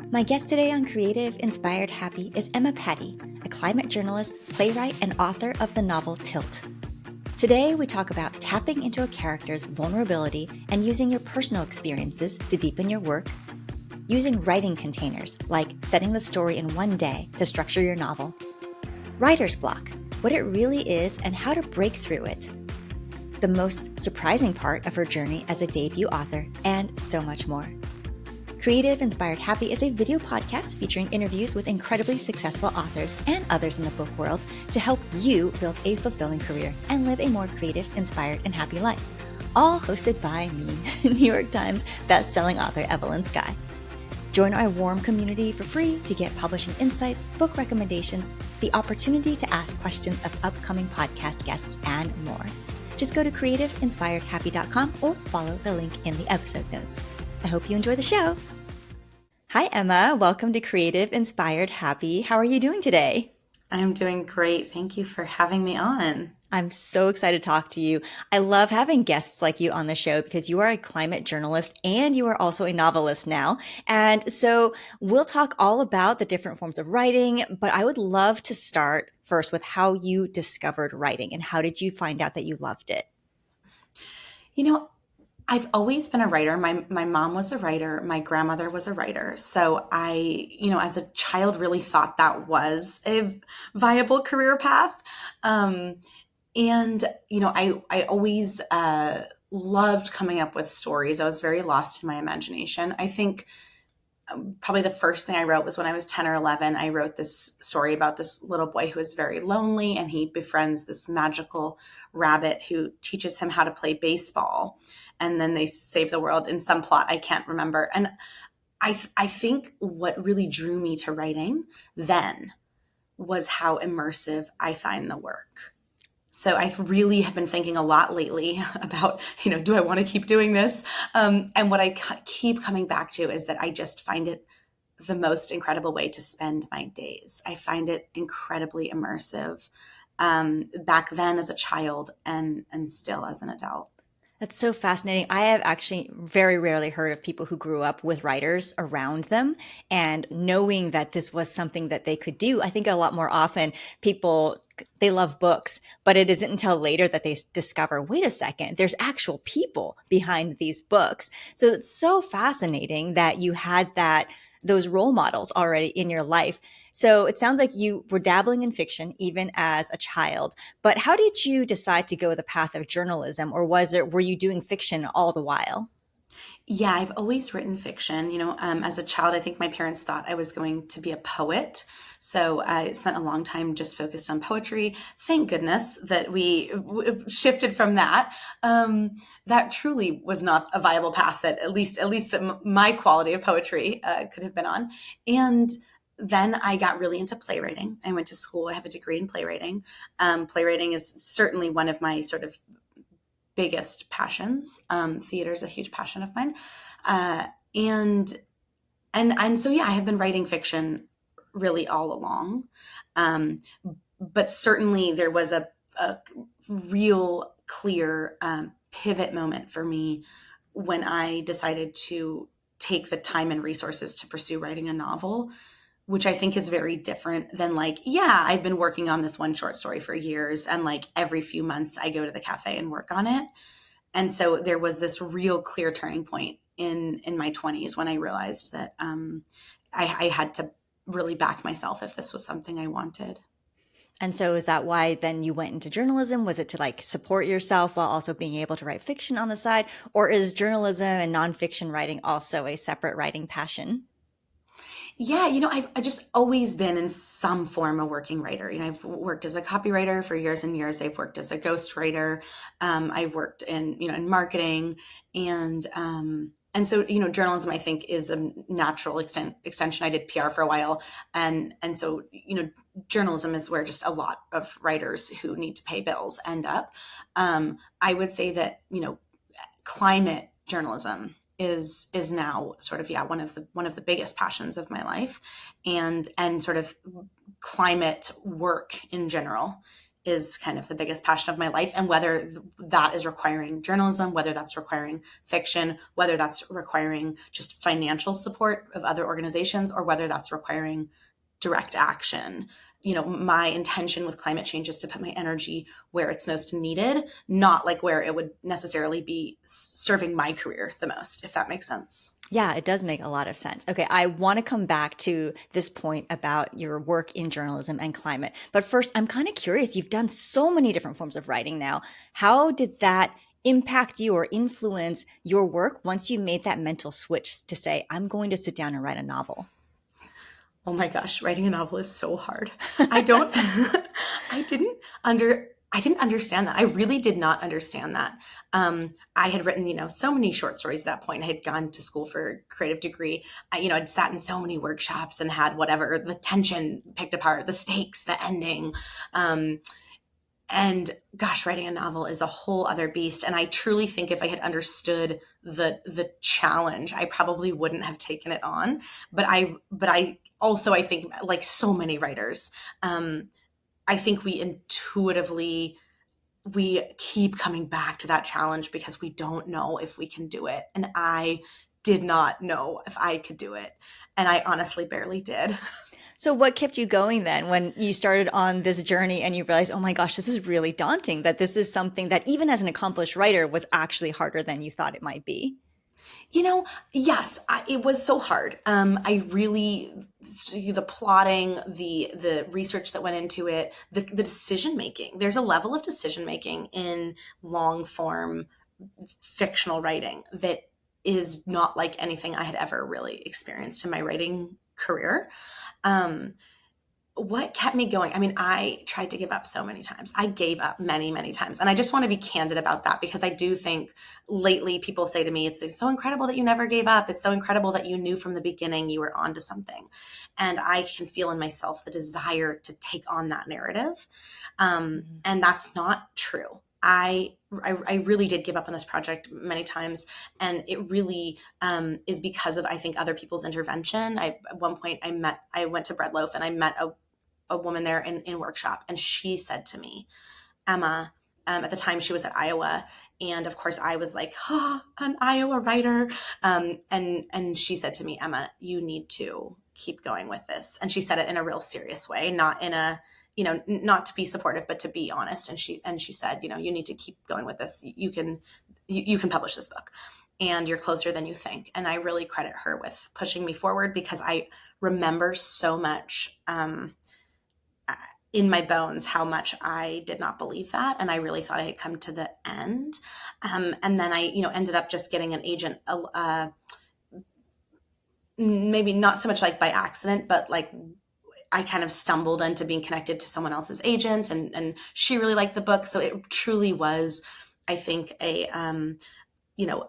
My guest today on Creative, Inspired, Happy is Emma Pattee, a climate journalist, playwright, and author of the novel Tilt. Today, we talk about tapping into a character's vulnerability and using your personal experiences to deepen your work, using writing containers, like setting the story in one day to structure your novel, writer's block, what it really is and how to break through it, the most surprising part of her journey as a debut author, and so much more. Creative, Inspired, Happy is a video podcast featuring interviews with incredibly successful authors and others in the book world to help you build a fulfilling career and live a more creative, inspired, and happy life. All hosted by me, New York Times bestselling author Evelyn Skye. Join our warm community for free to get publishing insights, book recommendations, the opportunity to ask questions of upcoming podcast guests, and more. Just go to creativeinspiredhappy.com or follow the link in the episode notes. I hope you enjoy the show. Hi, Emma. Welcome to Creative, Inspired, Happy. How are you doing today? I'm doing great. Thank you for having me on. I'm so excited to talk to you. I love having guests like you on the show because you are a climate journalist and you are also a novelist now. And so we'll talk all about the different forms of writing, but I would love to start first with how you discovered writing and how did you find out that you loved it? I've always been a writer. My mom was a writer. My grandmother was a writer. So I, as a child really thought that was a viable career path. I always loved coming up with stories. I was very lost in my imagination. I think probably the first thing I wrote was when I was 10 or 11. I wrote this story about this little boy who is very lonely and he befriends this magical rabbit who teaches him how to play baseball. And then they save the world in some plot. I can't remember. And I think what really drew me to writing then was how immersive I find the work. So I really have been thinking a lot lately about, do I want to keep doing this? And what I keep coming back to is that I just find it the most incredible way to spend my days. I find it incredibly immersive back then as a child and still as an adult. That's so fascinating. I have actually very rarely heard of people who grew up with writers around them and knowing that this was something that they could do. I think a lot more often people, they love books, but it isn't until later that they discover, wait a second, there's actual people behind these books. So it's so fascinating that you had those role models already in your life. So it sounds like you were dabbling in fiction even as a child, but how did you decide to go the path of journalism, or were you doing fiction all the while? Yeah, I've always written fiction. As a child, I think my parents thought I was going to be a poet. So I spent a long time just focused on poetry. Thank goodness that we shifted from that. That truly was not a viable path that at least that my quality of poetry could have been on. And then I got really into playwriting. I went to school. I have a degree in playwriting. Playwriting is certainly one of my sort of biggest passions. Theater is a huge passion of mine. And so, yeah, I have been writing fiction really all along. But certainly there was a real clear pivot moment for me when I decided to take the time and resources to pursue writing a novel, which I think is very different than I've been working on this one short story for years and every few months I go to the cafe and work on it. And so there was this real clear turning point in my 20s when I realized that I had to really back myself if this was something I wanted. And so is that why then you went into journalism? Was it to support yourself while also being able to write fiction on the side? Or is journalism and nonfiction writing also a separate writing passion? Yeah, I've just always been in some form a working writer. I've worked as a copywriter for years and years. I've worked as a ghostwriter. I've worked in marketing, and so journalism I think is a natural extension. I did PR for a while, and so journalism is where just a lot of writers who need to pay bills end up. I would say that climate journalism is now sort of one of the biggest passions of my life, and sort of climate work in general is kind of the biggest passion of my life. And whether that is requiring journalism, whether that's requiring fiction, whether that's requiring just financial support of other organizations, or whether that's requiring direct action. My intention with climate change is to put my energy where it's most needed, not like where it would necessarily be serving my career the most, if that makes sense. Yeah, it does make a lot of sense. Okay, I want to come back to this point about your work in journalism and climate. But first, I'm kind of curious. You've done so many different forms of writing now. How did that impact you or influence your work once you made that mental switch to say, I'm going to sit down and write a novel? Oh my gosh, writing a novel is so hard. I don't I didn't understand that. I really did not understand that. I had written, so many short stories at that point. I had gone to school for a creative degree. I'd sat in so many workshops and had whatever, the tension picked apart, the stakes, the ending. And gosh, writing a novel is a whole other beast. And I truly think if I had understood the challenge, I probably wouldn't have taken it on. But I also, I think, like so many writers, I think we keep coming back to that challenge because we don't know if we can do it. And I did not know if I could do it. And I honestly barely did. So what kept you going then when you started on this journey and you realized, oh my gosh, this is really daunting, that this is something that even as an accomplished writer was actually harder than you thought it might be? Yes, it was so hard. I really, the plotting, the research that went into it, the decision making. There's a level of decision making in long form fictional writing that is not like anything I had ever really experienced in my writing career. Um, what kept me going? I mean, I tried to give up so many times. I gave up many, many times. And I just want to be candid about that because I do think lately people say to me, it's so incredible that you never gave up. It's so incredible that you knew from the beginning you were onto something. And I can feel in myself the desire to take on that narrative. And that's not true. I really did give up on this project many times, and it really is because of, I think, other people's intervention. At one point I went to Bread Loaf and I met a woman there in workshop, and she said to me, Emma, at the time she was at Iowa, and of course I was like, an Iowa writer, and she said to me, Emma, you need to keep going with this. And she said it in a real serious way, not in a, not to be supportive, but to be honest. And she said, you need to keep going with this. You can publish this book, and you're closer than you think. And I really credit her with pushing me forward because I remember so much in my bones how much I did not believe that, and I really thought I had come to the end. And then I, ended up just getting an agent. Maybe not so much like by accident, but like I kind of stumbled into being connected to someone else's agent, and she really liked the book. So it truly was, I think, a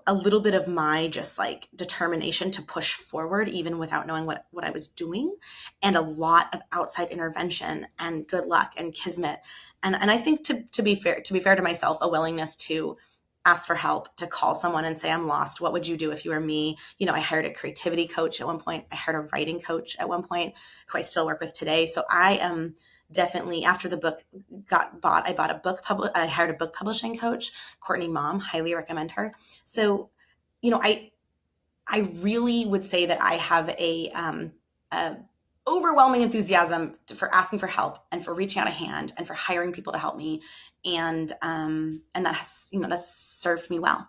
little bit of my just like determination to push forward, even without knowing what I was doing, and a lot of outside intervention and good luck and kismet. And I think to be fair to myself, a willingness to ask for help, to call someone and say, I'm lost. What would you do if you were me? I hired a creativity coach at one point. I hired a writing coach at one point who I still work with today. So I am definitely, after the book got bought, I hired a book publishing coach, Courtney Mom, highly recommend her. So, I really would say that I have a overwhelming enthusiasm for asking for help and for reaching out a hand and for hiring people to help me. And that has, that's served me well.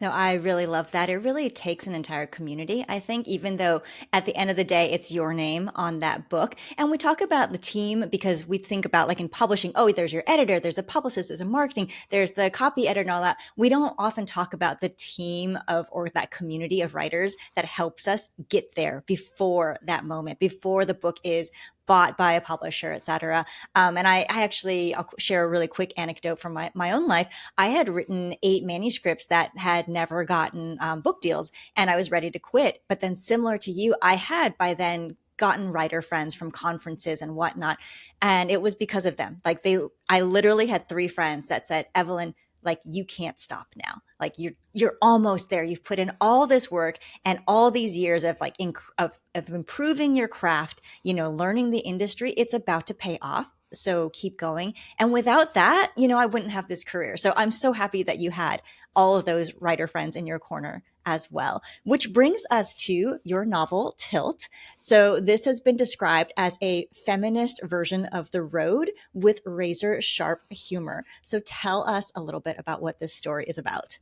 No, I really love that. It really takes an entire community, I think, even though at the end of the day, it's your name on that book. And we talk about the team because we think about like in publishing, oh, there's your editor, there's a publicist, there's a marketing, there's the copy editor and all that. We don't often talk about the team of, or that community of writers that helps us get there before that moment, before the book is bought by a publisher, et cetera. And I actually, I'll share a really quick anecdote from my own life. I had written 8 manuscripts that had never gotten book deals, and I was ready to quit. But then similar to you, I had by then gotten writer friends from conferences and whatnot. And it was because of them. Like I literally had 3 friends that said, Evelyn, like you can't stop now. Like you're almost there. You've put in all this work and all these years of like of improving your craft, learning the industry. It's about to pay off. So keep going. And without that, I wouldn't have this career. So I'm so happy that you had all of those writer friends in your corner as well, which brings us to your novel, Tilt. So this has been described as a feminist version of The Road with razor sharp humor. So tell us a little bit about what this story is about.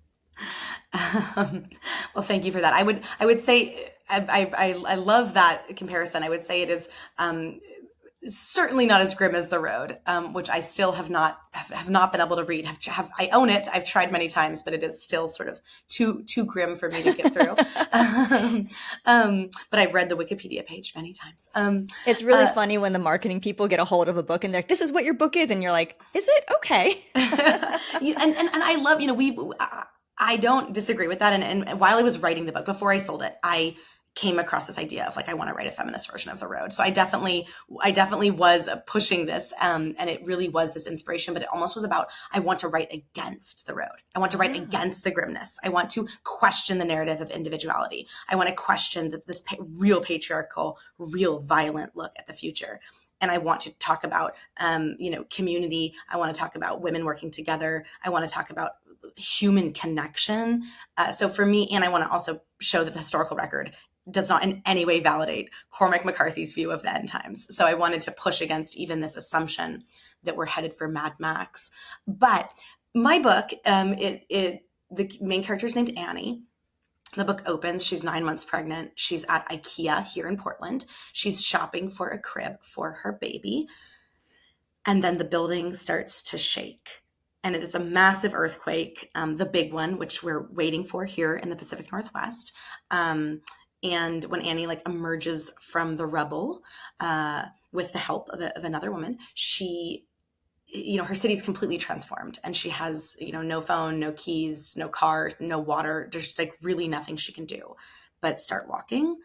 Um, well, thank you for that. I would say I love that comparison. I would say it is certainly not as grim as The Road, which I still have not been able to read. I own it. I've tried many times, but it is still sort of too grim for me to get through. But I've read the Wikipedia page many times. It's really funny when the marketing people get a hold of a book and they're like, "This is what your book is," and you're like, "Is it okay?" and I love, I don't disagree with that. And while I was writing the book, before I sold it, I came across this idea of like, I want to write a feminist version of The Road. So I definitely was pushing this. And it really was this inspiration, but it almost was about, I want to write against The Road. I want to write against the grimness. I want to question the narrative of individuality. I want to question this real patriarchal, real violent look at the future. And I want to talk about, community. I want to talk about women working together. I want to talk about human connection. So for me, and I want to also show that the historical record does not in any way validate Cormac McCarthy's view of the end times. So I wanted to push against even this assumption that we're headed for Mad Max. But my book, the main character is named Annie. The book opens, she's 9 months pregnant. She's at IKEA here in Portland. She's shopping for a crib for her baby. And then the building starts to shake. And it is a massive earthquake, the big one, which we're waiting for here in the Pacific Northwest. And when Annie emerges from the rubble with the help of another woman, she, her city's completely transformed, and she has, no phone, no keys, no car, no water. There's really nothing she can do but start walking.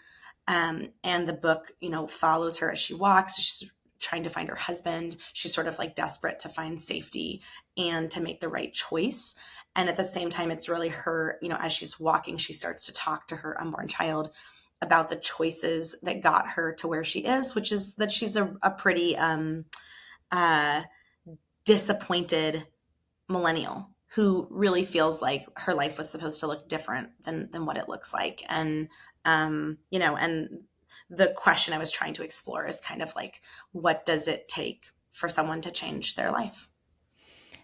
And the book, follows her as she walks. She's trying to find her husband. She's sort of desperate to find safety and to make the right choice. And at the same time, it's really her, as she's walking, she starts to talk to her unborn child about the choices that got her to where she is, which is that she's a pretty disappointed millennial who really feels like her life was supposed to look different than what it looks like. And, and the question I was trying to explore is kind of what does it take for someone to change their life?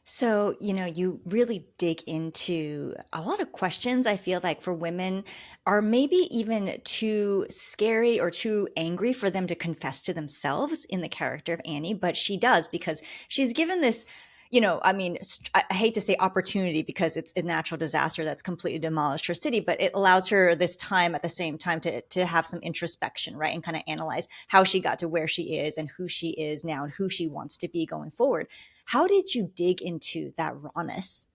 So, you really dig into a lot of questions I feel like for women are maybe even too scary or too angry for them to confess to themselves in the character of Annie, but she does because she's given this, I hate to say opportunity because it's a natural disaster that's completely demolished her city, but it allows her this time at the same time to have some introspection, right? And kind of analyze how she got to where she is and who she is now and who she wants to be going forward. How did you dig into that rawness?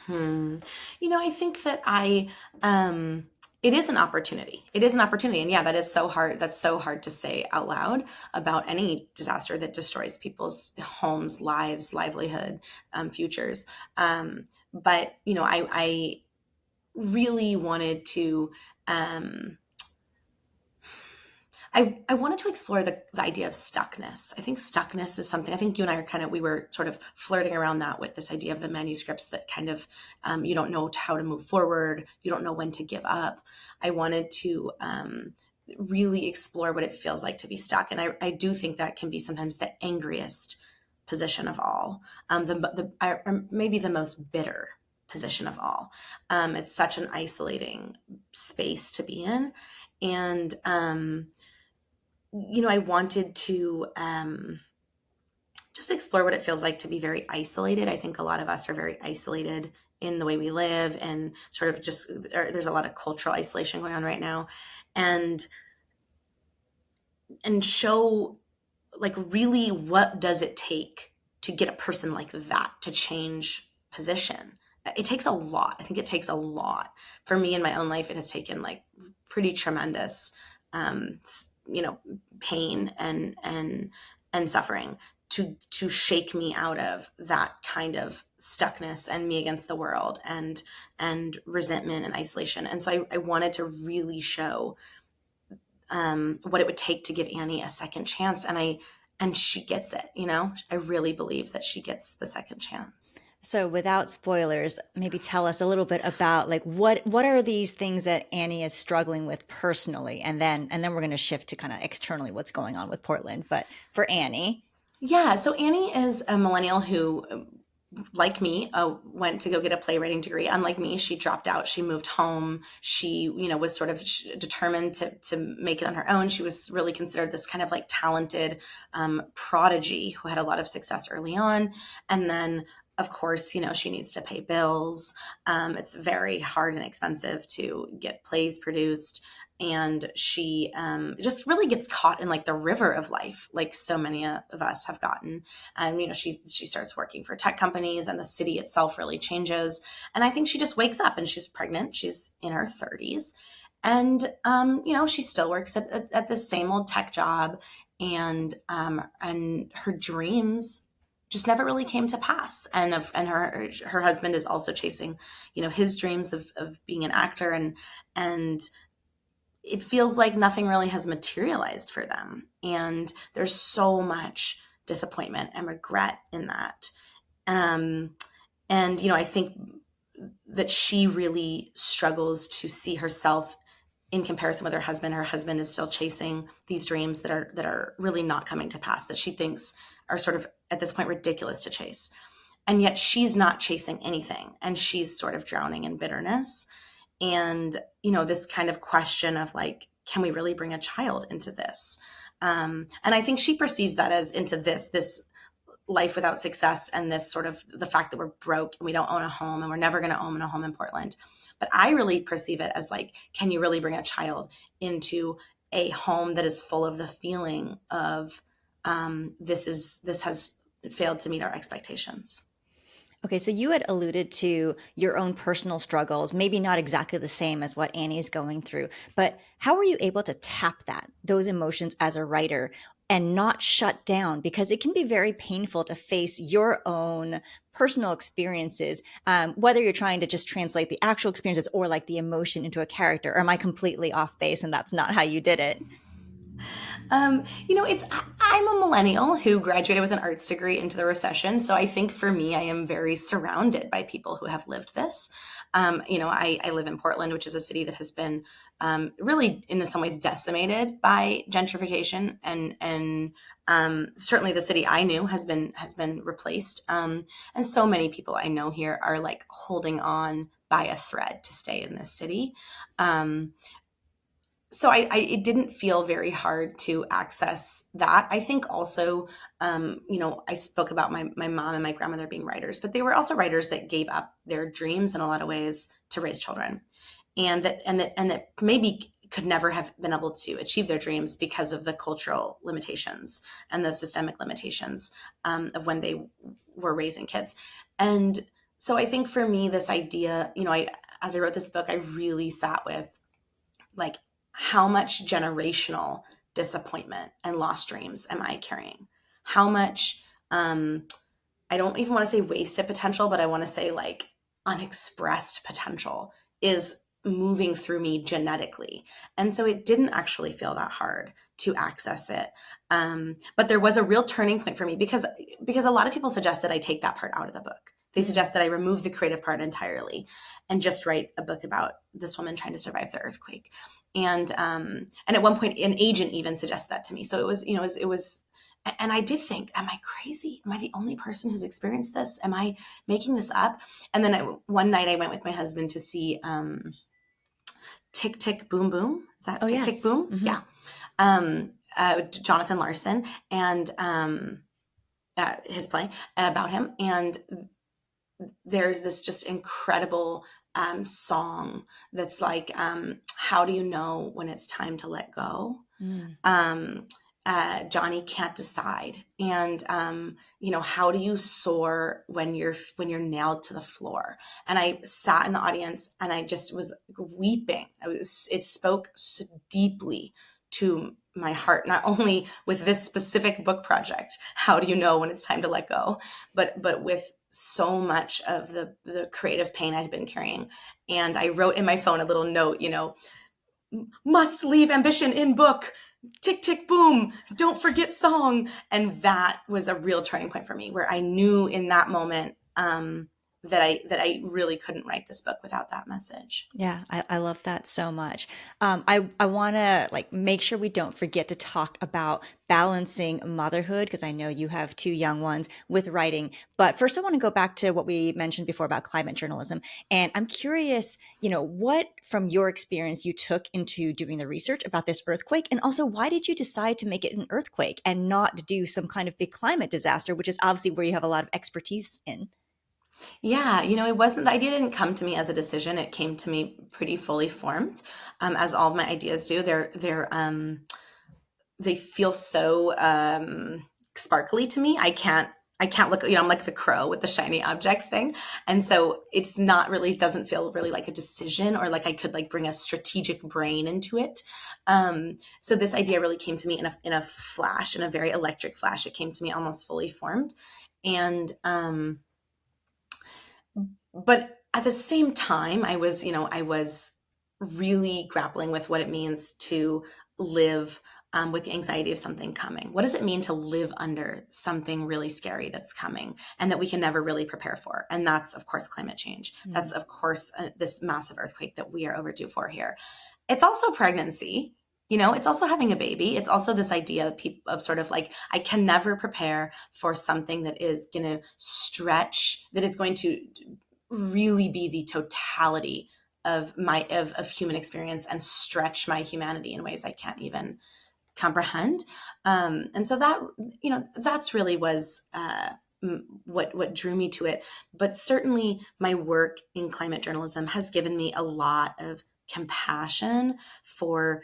I think that it is an opportunity. It is an opportunity. And yeah, that is so hard. That's so hard to say out loud about any disaster that destroys people's homes, lives, livelihood, futures. But, I really wanted to, I wanted to explore the idea of stuckness. I think stuckness is something, I think you and I are we were sort of flirting around that with this idea of the manuscripts that kind of, you don't know how to move forward. You don't know when to give up. I wanted to really explore what it feels like to be stuck. And I do think that can be sometimes the angriest position of all, maybe the most bitter position of all. It's such an isolating space to be in. And, I wanted to just explore what it feels like to be very isolated. I think a lot of us are very isolated in the way we live, and sort of there's a lot of cultural isolation going on right now, and show really what does it take to get a person like that to change position. It takes a lot. I think it takes a lot. For me in my own life, it has taken pretty tremendous pain and suffering to shake me out of that kind of stuckness and me against the world and resentment and isolation. And so I wanted to really show what it would take to give Annie a second chance. And and she gets it, you know? I really believe that she gets the second chance. So without spoilers, maybe tell us a little bit about like what are these things that Annie is struggling with personally, and then we're going to shift to kind of externally what's going on with Portland. But for Annie, Yeah, so Annie is a millennial who, like me, went to go get a playwriting degree. Unlike me, she dropped out. She moved home. She, was sort of determined to make it on her own. She was really considered this kind of like talented prodigy who had a lot of success early on. And then, of course, she needs to pay bills. It's very hard and expensive to get plays produced. And she just really gets caught in like the river of life, like so many of us have gotten. And she starts working for tech companies, and the city itself really changes. And I think she just wakes up, and she's pregnant. She's in her 30s, and she still works at the same old tech job, and her dreams just never really came to pass. And her husband is also chasing his dreams of being an actor, and it feels like nothing really has materialized for them. And there's so much disappointment and regret in that. And I think that she really struggles to see herself in comparison with her husband. Her husband is still chasing these dreams that are really not coming to pass, that she thinks are sort of at this point ridiculous to chase. And yet she's not chasing anything, and she's sort of drowning in bitterness. And, this kind of question of like, can we really bring a child into this? And I think she perceives that as into this life without success, and this sort of the fact that we're broke and we don't own a home, and we're never going to own a home in Portland. But I really perceive it as like, can you really bring a child into a home that is full of the feeling of this has failed to meet our expectations? okay, so you had alluded to your own personal struggles, maybe not exactly the same as what Annie's going through, but how were you able to tap those emotions as a writer and not shut down? Because it can be very painful to face your own personal experiences, whether you're trying to just translate the actual experiences or like the emotion into a character. Or am I completely off base and that's not how you did it? I'm a millennial who graduated with an arts degree into the recession. So I think for me, I am very surrounded by people who have lived this. I live in Portland, which is a city that has been really in some ways decimated by gentrification, and certainly the city I knew has been replaced. And so many people I know here are like holding on by a thread to stay in this city. So it didn't feel very hard to access that. I think also, I spoke about my mom and my grandmother being writers, but they were also writers that gave up their dreams in a lot of ways to raise children, and that maybe could never have been able to achieve their dreams because of the cultural limitations and the systemic limitations of when they were raising kids. And so I think for me, this idea, as I wrote this book, I really sat with like, how much generational disappointment and lost dreams am I carrying? How much, I don't even want to say wasted potential, but I want to say like unexpressed potential is moving through me genetically. And so it didn't actually feel that hard to access it. But there was a real turning point for me because a lot of people suggested I take that part out of the book. They suggested I remove the creative part entirely and just write a book about this woman trying to survive the earthquake. And at one point, an agent even suggested that to me. So it was, and I did think, am I crazy? Am I the only person who's experienced this? Am I making this up? And then one night I went with my husband to see Tick, Tick, Boom, Boom. Is that Tick, yes. Tick, Boom? Mm-hmm. Yeah. Jonathan Larson, and his play about him. And there's this just incredible song that's like, how do you know when it's time to let go? Johnny can't decide. And, how do you soar when you're nailed to the floor? And I sat in the audience and I just was weeping. It spoke so deeply to my heart, not only with this specific book project, how do you know when it's time to let go, but with so much of the creative pain I'd been carrying. And I wrote in my phone a little note, must leave ambition in book, tick, tick, boom, don't forget song. And that was a real turning point for me, where I knew in that moment that I really couldn't write this book without that message. Yeah, I love that so much. I want to like make sure we don't forget to talk about balancing motherhood because I know you have two young ones with writing. But first, I want to go back to what we mentioned before about climate journalism, and I'm curious, what from your experience you took into doing the research about this earthquake, and also why did you decide to make it an earthquake and not do some kind of big climate disaster, which is obviously where you have a lot of expertise in. Yeah, it wasn't, the idea didn't come to me as a decision. It came to me pretty fully formed, as all of my ideas do. They feel so sparkly to me. I can't look, I'm like the crow with the shiny object thing. And so it's not really, it doesn't feel really like a decision, or like I could like bring a strategic brain into it. So this idea really came to me in a flash, in a very electric flash. It came to me almost fully formed. And, but at the same time, I was really grappling with what it means to live with the anxiety of something coming. What does it mean to live under something really scary that's coming and that we can never really prepare for? And that's, of course, climate change. That's, of course, this massive earthquake that we are overdue for here. It's also pregnancy. It's also having a baby. It's also this idea of sort of like, I can never prepare for something that is going to stretch, that is going to really be the totality of human experience and stretch my humanity in ways I can't even comprehend. And so that's really was what drew me to it. But certainly my work in climate journalism has given me a lot of compassion for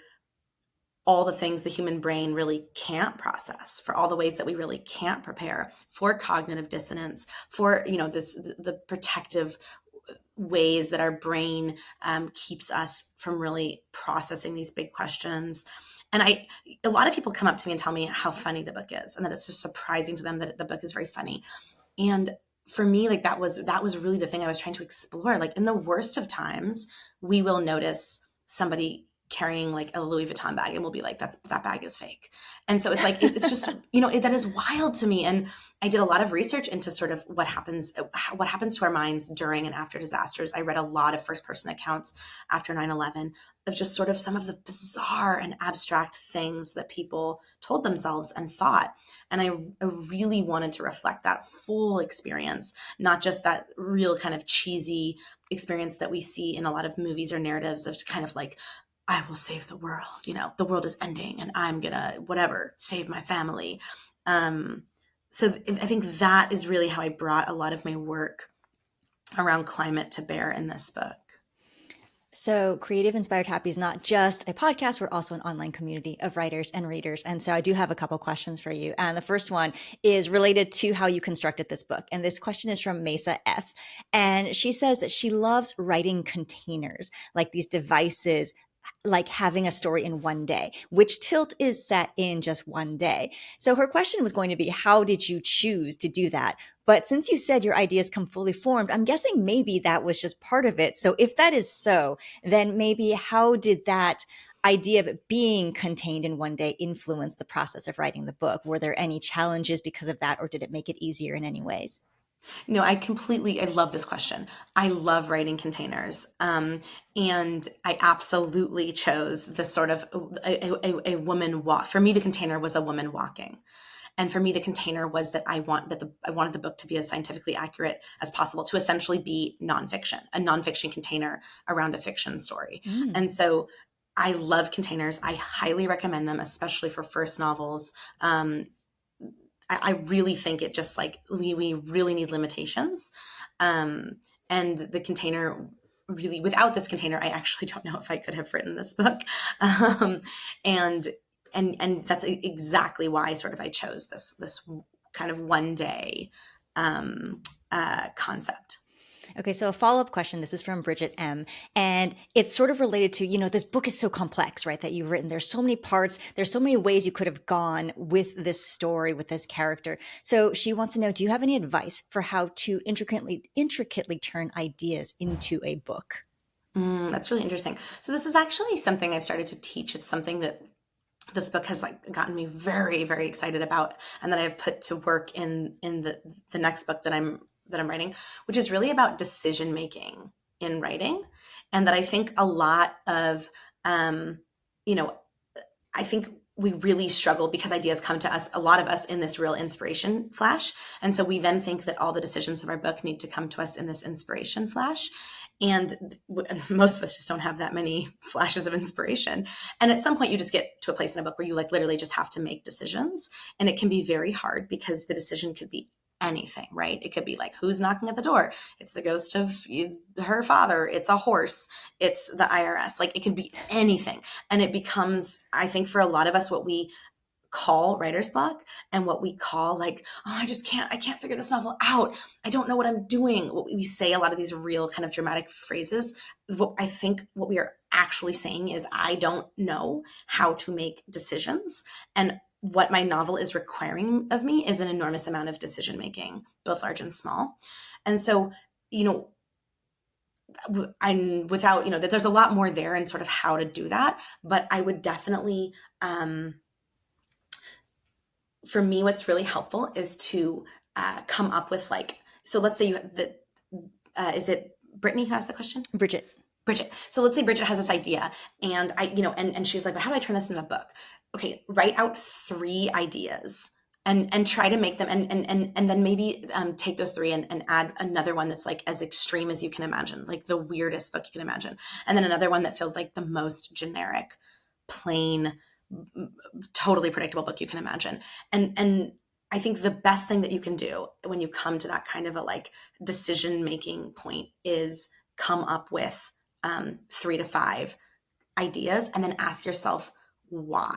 all the things the human brain really can't process, for all the ways that we really can't prepare for cognitive dissonance, for the protective ways that our brain keeps us from really processing these big questions. And a lot of people come up to me and tell me how funny the book is, and that it's just surprising to them that the book is very funny. And for me, like that was really the thing I was trying to explore. Like in the worst of times, we will notice somebody carrying like a Louis Vuitton bag, and we'll be like, that bag is fake. And so it's like, it's just, that is wild to me. And I did a lot of research into sort of what happens to our minds during and after disasters. I read a lot of first person accounts after 9/11 of just sort of some of the bizarre and abstract things that people told themselves and thought. And I really wanted to reflect that full experience, not just that real kind of cheesy experience that we see in a lot of movies or narratives of kind of like, I will save the world, the world is ending and I'm gonna, whatever, save my family. So I think that is really how I brought a lot of my work around climate to bear in this book. So, Creative Inspired Happy is not just a podcast, we're also an online community of writers and readers. And so, I do have a couple questions for you. And the first one is related to how you constructed this book. And this question is from Mesa F. And she says that she loves writing containers, like these devices, like having a story in one day, which Tilt is set in just one day. So her question was going to be, how did you choose to do that? But since you said your ideas come fully formed, I'm guessing maybe that was just part of it. So if that is so, then maybe how did that idea of it being contained in one day influence the process of writing the book? Were there any challenges because of that, or did it make it easier in any ways? No, I love this question. I love writing containers. And I absolutely chose the sort of a woman walk. For me, the container was a woman walking. And for me, the container was that I wanted the book to be as scientifically accurate as possible, to essentially be nonfiction, a nonfiction container around a fiction story. And so I love containers. I highly recommend them, especially for first novels. I really think it just like we really need limitations. And the container really, without this container, I actually don't know if I could have written this book. And that's exactly why sort of I chose this kind of one day concept. Okay, so a follow-up question. This is from Bridget M. And it's sort of related to, this book is so complex, right, that you've written. There's so many parts. There's so many ways you could have gone with this story, with this character. So she wants to know, do you have any advice for how to intricately turn ideas into a book? That's really interesting. So this is actually something I've started to teach. It's something that this book has like gotten me very, very excited about, and that I've put to work in the next book that I'm writing, which is really about decision making in writing. And that I think a lot of, you know, I think we really struggle because ideas come to us, a lot of us, in this real inspiration flash. And so we then think that all the decisions of our book need to come to us in this inspiration flash. And most of us just don't have that many flashes of inspiration. And at some point you just get to a place in a book where you like literally just have to make decisions. And it can be very hard because the decision could be anything, right? It could be like, who's knocking at the door? It's the ghost of her father. It's a horse. It's the IRS. Like, it can be anything. And it becomes, I think, for a lot of us, what we call writer's block, and what we call like, oh, I can't figure this novel out. I don't know what I'm doing. What we say, a lot of these real kind of dramatic phrases. I think what we are actually saying is, I don't know how to make decisions. And what my novel is requiring of me is an enormous amount of decision making, both large and small. And so, I'm without, that there's a lot more there in sort of how to do that. But I would definitely, for me, what's really helpful is to come up with like, so let's say you have is it Brittany who asked the question? Bridget. So let's say Bridget has this idea, and and she's like, but how do I turn this into a book? Okay, write out 3 ideas and try to make them, and then maybe take those 3 and add another one that's like as extreme as you can imagine, like the weirdest book you can imagine. And then another one that feels like the most generic, plain, totally predictable book you can imagine. And I think the best thing that you can do when you come to that kind of a like decision-making point is come up with 3 to 5 ideas, and then ask yourself why.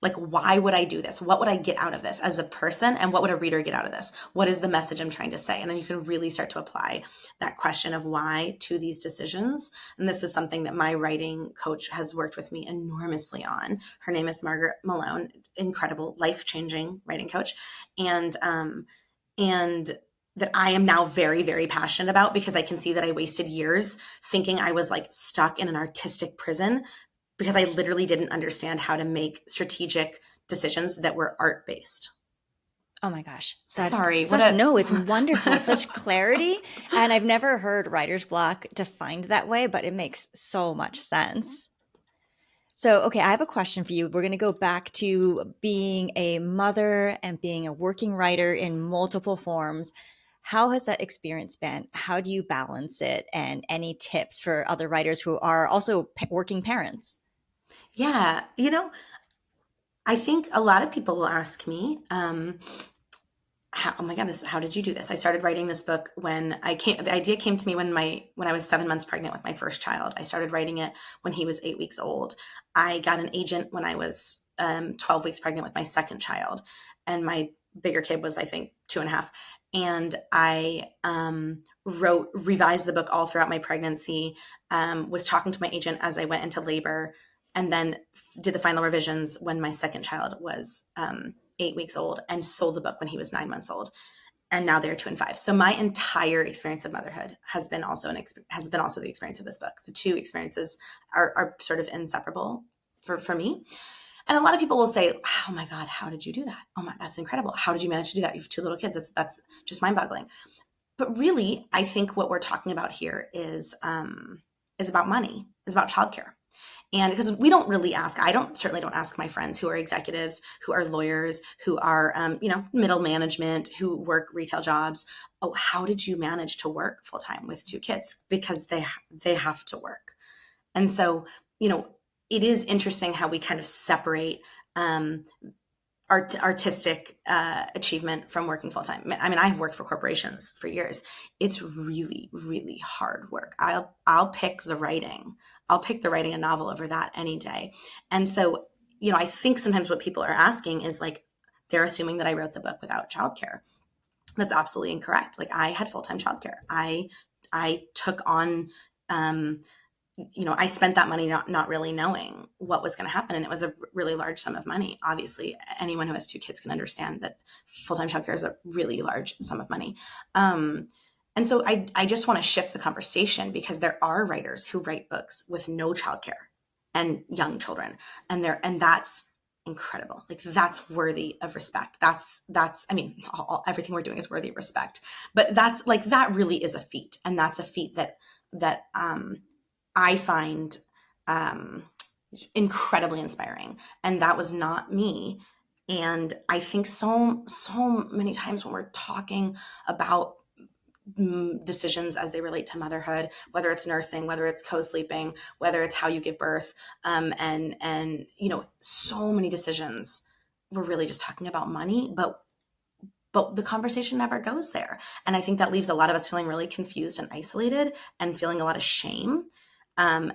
Like, why would I do this? What would I get out of this as a person? And what would a reader get out of this? What is the message I'm trying to say? And then you can really start to apply that question of why to these decisions. And this is something that my writing coach has worked with me enormously on. Her name is Margaret Malone, incredible, life-changing writing coach. And that I am now very, very passionate about, because I can see that I wasted years thinking I was like stuck in an artistic prison, because I literally didn't understand how to make strategic decisions that were art-based. Oh my gosh. Sorry. No, it's wonderful. Such clarity. And I've never heard writer's block defined that way, but it makes so much sense. So, okay, I have a question for you. We're going to go back to being a mother and being a working writer in multiple forms. How has that experience been? How do you balance it? And any tips for other writers who are also working parents? Yeah. I think a lot of people will ask me, oh my God, how did you do this? I started writing this book when the idea came to me when I was 7 months pregnant with my first child. I started writing it when he was 8 weeks old. I got an agent when I was 12 weeks pregnant with my second child. And my bigger kid was, I think, 2.5. And I revised the book all throughout my pregnancy, was talking to my agent as I went into labor, and then did the final revisions when my second child was 8 weeks old, and sold the book when he was 9 months old. And now they're 2 and 5. So my entire experience of motherhood has been also the experience of this book. The 2 experiences are sort of inseparable for me. And a lot of people will say, oh my God, how did you do that? Oh my, that's incredible. How did you manage to do that? You have 2 little kids. That's just mind boggling. But really, I think what we're talking about here is about money, is about childcare. And because we don't really ask, certainly don't ask my friends who are executives, who are lawyers, who are, middle management, who work retail jobs. Oh, how did you manage to work full time with 2 kids? Because they have to work. And so, it is interesting how we kind of separate artistic achievement from working full time. I mean, I've worked for corporations for years. It's really, really hard work. I'll pick the writing. I'll pick the writing a novel over that any day. And so, I think sometimes what people are asking is like, they're assuming that I wrote the book without childcare. That's absolutely incorrect. Like, I had full-time childcare. I took on, I spent that money not really knowing what was going to happen. And it was a really large sum of money. Obviously, anyone who has 2 kids can understand that full-time childcare is a really large sum of money. And so I just want to shift the conversation, because there are writers who write books with no childcare. and young children. And that's incredible. Like, that's worthy of respect. That's, I mean, everything we're doing is worthy of respect, but that's like, that really is a feat. And that's a feat that I find, incredibly inspiring. And that was not me. And I think so many times when we're talking about decisions as they relate to motherhood, whether it's nursing, whether it's co-sleeping, whether it's how you give birth, and so many decisions, we're really just talking about money, but the conversation never goes there. And I think that leaves a lot of us feeling really confused and isolated and feeling a lot of shame. And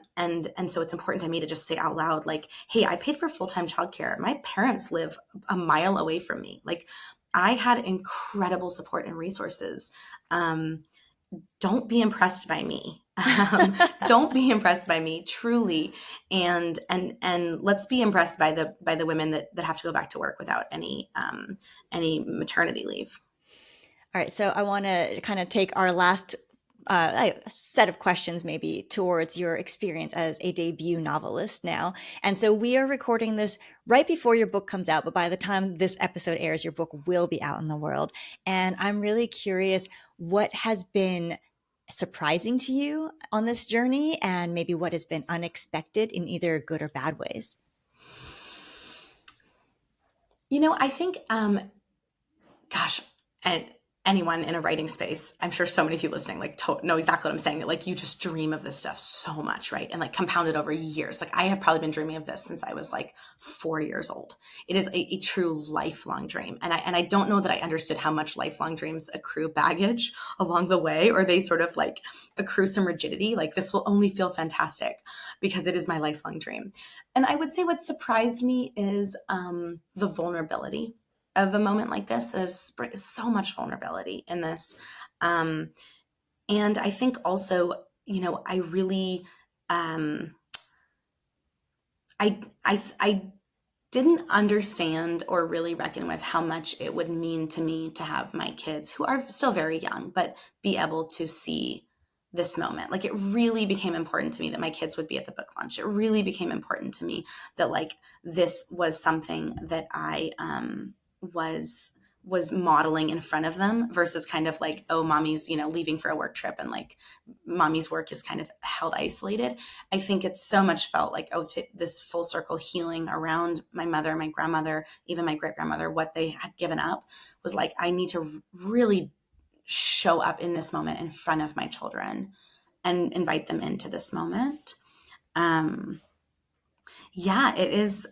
so it's important to me to just say out loud, like, hey, I paid for full-time childcare. My parents live a mile away from me. Like, I had incredible support and resources. Don't be impressed by me. Don't be impressed by me, truly. And let's be impressed by the women that have to go back to work without any maternity leave. All right. So I want to kind of take our last set of questions maybe towards your experience as a debut novelist now. And so we are recording this right before your book comes out, but by the time this episode airs, your book will be out in the world. And I'm really curious what has been surprising to you on this journey, and maybe what has been unexpected in either good or bad ways. I think, gosh, and anyone in a writing space, I'm sure so many people listening, like, know exactly what I'm saying. Like, you just dream of this stuff so much, right? And like, compounded over years. Like, I have probably been dreaming of this since I was like 4 years old. It is a true lifelong dream. And I don't know that I understood how much lifelong dreams accrue baggage along the way, or they sort of like accrue some rigidity. Like, this will only feel fantastic because it is my lifelong dream. And I would say what surprised me is the vulnerability of a moment like this. There's so much vulnerability in this. And I think also, I really, I didn't understand or really reckon with how much it would mean to me to have my kids, who are still very young, but be able to see this moment. Like, it really became important to me that my kids would be at the book launch. It really became important to me that like, this was something that I, was modeling in front of them, versus kind of like, oh, mommy's, leaving for a work trip, and like, mommy's work is kind of held isolated. I think it's so much felt like, this full circle healing around my mother, my grandmother, even my great grandmother, what they had given up, was like, I need to really show up in this moment in front of my children and invite them into this moment. It is,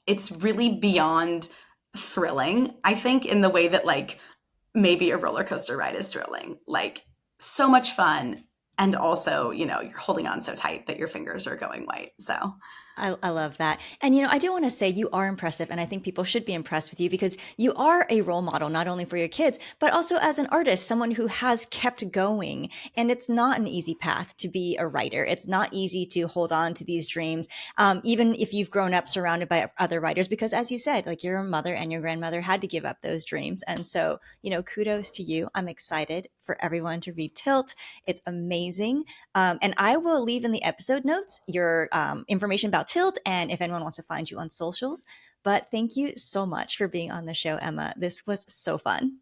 it's really beyond thrilling, I think, in the way that like maybe a roller coaster ride is thrilling. Like, so much fun. And also, you're holding on so tight that your fingers are going white. So I love that. And, I do want to say you are impressive. And I think people should be impressed with you, because you are a role model, not only for your kids, but also as an artist, someone who has kept going. And it's not an easy path to be a writer. It's not easy to hold on to these dreams, even if you've grown up surrounded by other writers, because as you said, like, your mother and your grandmother had to give up those dreams. And so, kudos to you. I'm excited for everyone to read Tilt. It's amazing. And I will leave in the episode notes your information about Tilt, and if anyone wants to find you on socials. But thank you so much for being on the show, Emma. This was so fun.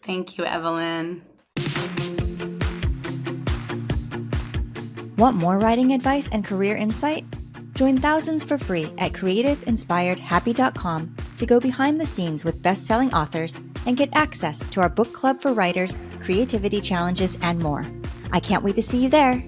Thank you, Evelyn. Want more writing advice and career insight? Join thousands for free at creativeinspiredhappy.com to go behind the scenes with best-selling authors and get access to our book club for writers, creativity challenges, and more. I can't wait to see you there.